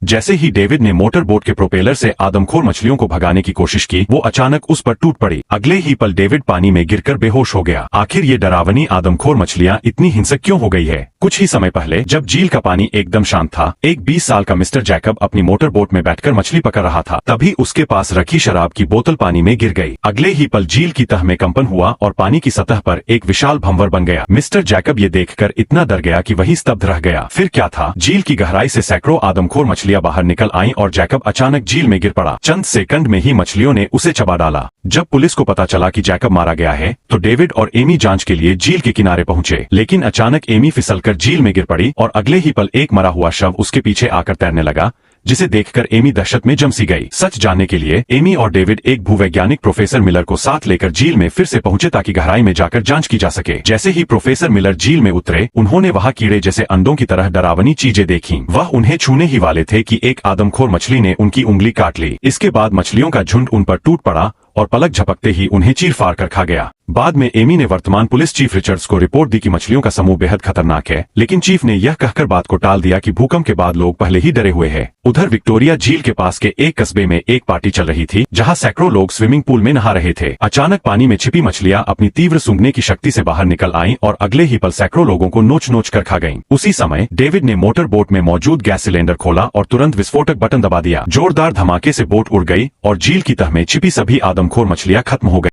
जैसे ही डेविड ने motor boat के प्रोपेलर से आदमखोर मछलियों को भगाने की कोशिश की, वो अचानक उस पर टूट पड़ी। अगले ही पल डेविड पानी में गिरकर बेहोश हो गया। आखिर ये डरावनी आदमखोर मछलियां इतनी हिंसक क्यों हो गई है? कुछ ही समय पहले जब झील का पानी एकदम शांत था, एक 20 साल का मिस्टर जैकब अपनी मोटर बोट में बैठकर मछली पकड़ रहा था। तभी उसके पास रखी शराब की बोतल पानी में गिर गई। अगले ही पल झील की तह में कंपन हुआ और पानी की सतह पर एक विशाल भंवर बन गया। मिस्टर जैकब ये देखकर इतना डर गया कि वही स्तब्ध रह गया। फिर क्या था, झील की गहराई से सैकड़ों आदमखोर मछलियां बाहर निकल आईं और जैकब अचानक झील में गिर पड़ा। चंद सेकंड में ही मछलियों ने उसे चबा डाला। जब पुलिस को पता चला कि जैकब मारा गया है, तो डेविड और एमी जांच के लिए झील के किनारे पहुंचे। लेकिन अचानक एमी फिसलकर झील में गिर पड़ी और अगले ही पल एक मरा हुआ शव उसके पीछे आकर तैरने लगा, जिसे देखकर एमी दहशत में जम सी गई। सच जानने के लिए एमी और डेविड एक भूवैज्ञानिक प्रोफेसर मिलर को साथ लेकर झील में फिर से पहुंचे ताकि गहराई में जाकर जांच की जा सके। जैसे ही प्रोफेसर मिलर झील में उतरे, उन्होंने वहां कीड़े जैसे अंडों की तरह डरावनी चीजें देखीं। वह उन्हें छूने ही वाले थे कि एक आदमखोर मछली ने उनकी उंगली काट ली। इसके बाद मछलियों का झुंड उन पर टूट पड़ा और पलक झपकते ही उन्हें चीर फाड़ कर खा गया। बाद में एमी ने वर्तमान पुलिस चीफ रिचर्ड्स को रिपोर्ट दी कि मछलियों का समूह बेहद खतरनाक है, लेकिन चीफ ने यह कहकर बात को टाल दिया कि भूकंप के बाद लोग पहले ही डरे हुए हैं। उधर विक्टोरिया झील के पास के एक कस्बे में एक पार्टी चल रही थी, जहां सैकड़ों लोग स्विमिंग पूल में नहा रहे थे। अचानक पानी में छिपी मछलियां अपनी तीव्र सूंघने की शक्ति से बाहर निकल आईं और अगले ही पल सैकड़ों लोगों को नोच नोच कर खा गईं। उसी समय डेविड ने मोटर बोट में मौजूद गैस सिलेंडर खोला और तुरंत विस्फोटक बटन दबा दिया। जोरदार धमाके से बोट उड़ गई और झील की तह में छिपी सभी आदमखोर मछलियां खत्म हो गई।